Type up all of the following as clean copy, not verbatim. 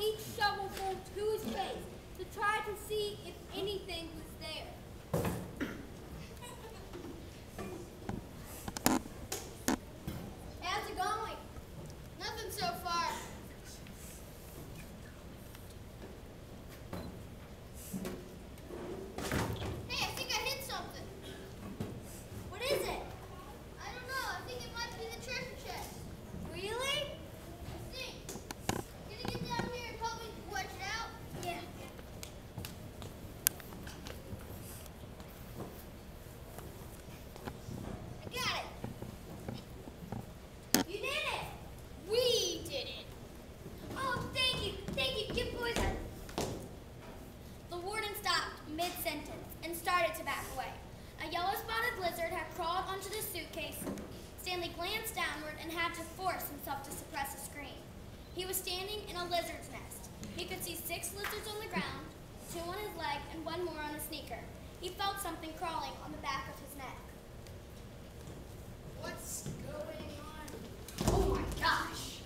each shovelful to his face to try to see if anything was there. How's it going? Nothing so far. Hey, I think I hit something. What is it? I don't know. I think it might be the treasure chest. Really? I think. Can you get down here and help me wedge it out? Yeah. I got it. You did it! We did it. Oh, thank you. Thank you. Give boys a... The warden stopped mid-sentence and started to back away. A yellow-spotted lizard had crawled onto the suitcase. Stanley glanced downward and had to force himself to suppress a scream. He was standing in a lizard's nest. He could see 6 lizards on the ground, 2 on his leg, and 1 more on his sneaker. He felt something crawling on the back of his neck. What's going on? Oh my gosh!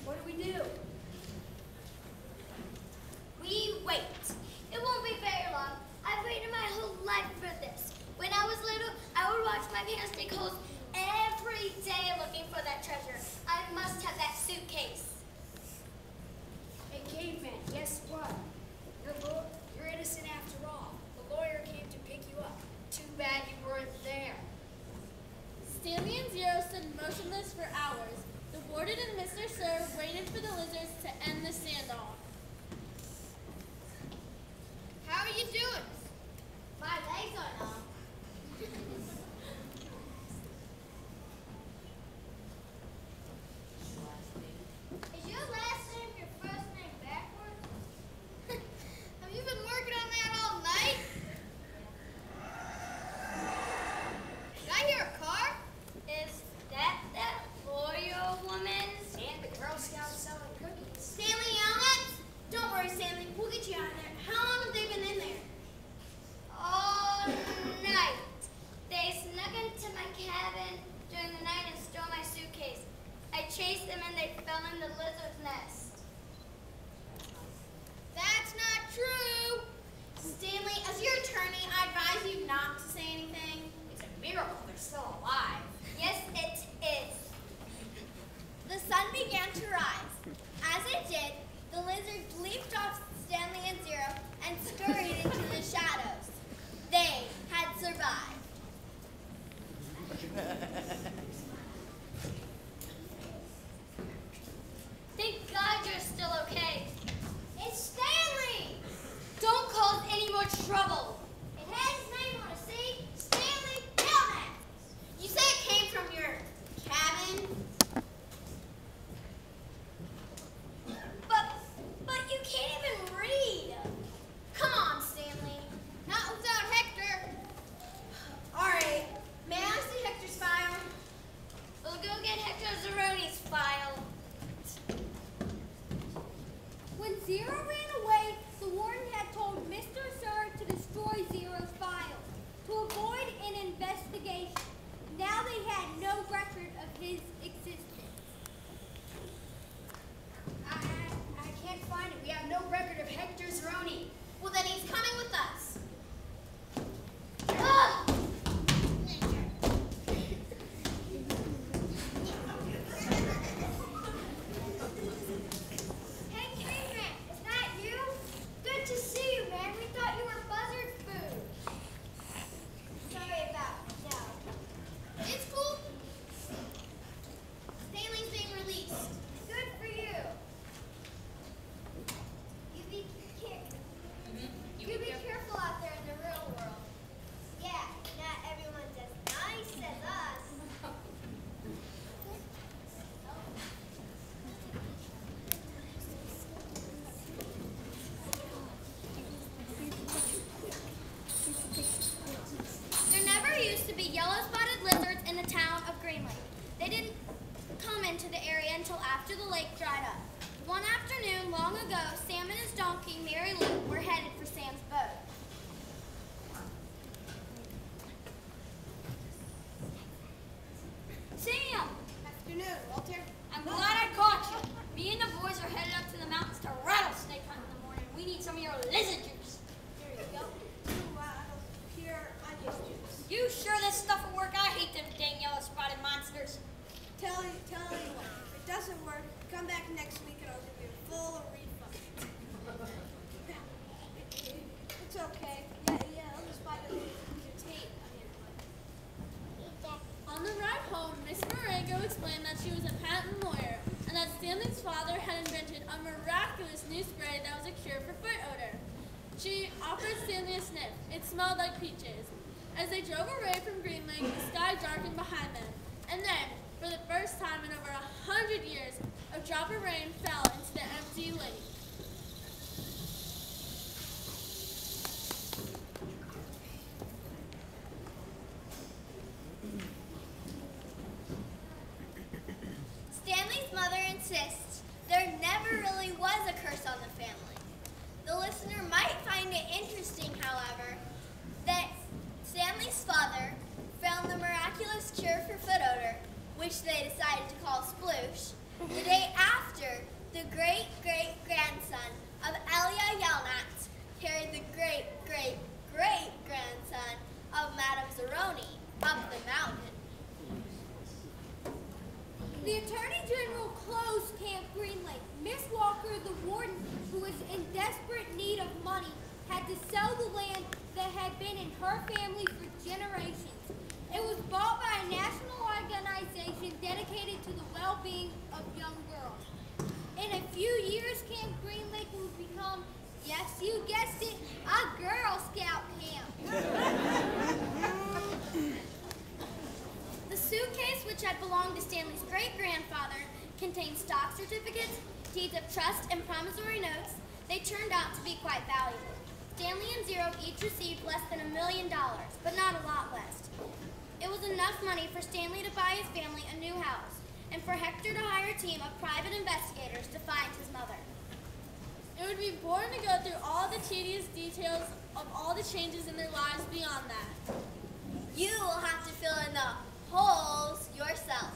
What do we do? We wait. It won't be very long. I've waited my whole life for this. When I was little, I would watch my parents dig holes every day looking for that treasure. I must have that suitcase. Hey, caveman, guess what? You're innocent after all. The lawyer came to pick you up. Too bad you weren't there. Stanley and Zero stood motionless for hours. The warden and Mr. Sir waited for the lizards to end the standoff. How are you doing? My legs are numb. Is your last name your first name backwards? Have you been working on that all night? Did I hear a car? Is that lawyer woman's? And the Girl Scouts selling cookies. Stanley Allen? Don't worry, Stanley. We'll get you out of there. How long have they been in there? All night. They snuck into my cabin during the night and stole my suitcase. I chased them and they fell in the lizard's nest. That's not true. Stanley, as your attorney, I advise you not to say anything. It's a miracle they're still alive. Yes, it is. The sun began to rise. As it did, the lizard leaped off Stanley and Zero and scurried into the shadows. They had survived. Thank God you're still okay. It's Stanley! Don't cause any more trouble. It has his name on it, see? Stanley Hillman. You say it came from your cabin? But you can't even read. Come on, Stanley. Not without Hector. All right. May I see Hector's file? We'll go get Hector Zeroni's file. When Zero ran away, the warden had told Mr. Sir to destroy Zero's file to avoid an investigation. Now they had no record of his existence. I can't find it. We have no record of Hector Zeroni. Well, then he's coming with us. Ugh! Hey, caveman, is that you? Good to see you, man. We thought you were buzzard food. Sorry about that. It's cool. Stanley's being released. Good for you. You be careful out there in the real world. Yeah, not everyone's as nice as us. There never used to be yellow-spotted lizards in the town of Greenland. They didn't come into the area until after the lake dried up. One afternoon, long ago, Sam and his donkey, Mary Lou, were headed for Sam's boat. Sam, Walter? I'm glad I caught you. Me and the boys are headed up to the mountains to rattlesnake hunt in the morning. We need some of your lizard juice. Here you go. Here, onion juice. You sure this stuff will work? I hate them dang yellow spotted monsters. Tell anyone, if it doesn't work, come back next week and I'll give you a full refund. It's okay. Yeah, I'll just buy the tape. On the ride home, Miss Marengo explained that she was a patent lawyer and that Stanley's father had invented a miraculous new spray that was a cure for foot odor. She offered Stanley a sniff. It smelled like peaches. As they drove away from Green Lake, the sky darkened behind them. And then, for the first time in over 100 years, a drop of rain fell into the empty lake. Stanley's mother insists there never really was a curse on the family. The listener might find it interesting, however, that Stanley's father found the miraculous cure for foot odor, which they decided to call sploosh, the day after the great-great-grandson of Elia Yelnats carried the great-great-great-grandson of Madame Zeroni up the mountain. The Attorney General closed Camp Green Lake. Miss Walker, the warden, who was in desperate need of money, had to sell the land that had been in her family for generations. It was bought by a national organization dedicated to the well-being of young girls. In a few years, Camp Green Lake will become, yes, you guessed it, a Girl Scout camp. The suitcase, which had belonged to Stanley's great-grandfather, contained stock certificates, deeds of trust, and promissory notes. They turned out to be quite valuable. Stanley and Zero each received less than $1 million, but not a lot less. It was enough money for Stanley to buy his family a new house, and for Hector to hire a team of private investigators to find his mother. It would be boring to go through all the tedious details of all the changes in their lives beyond that. You will have to fill in the holes yourself.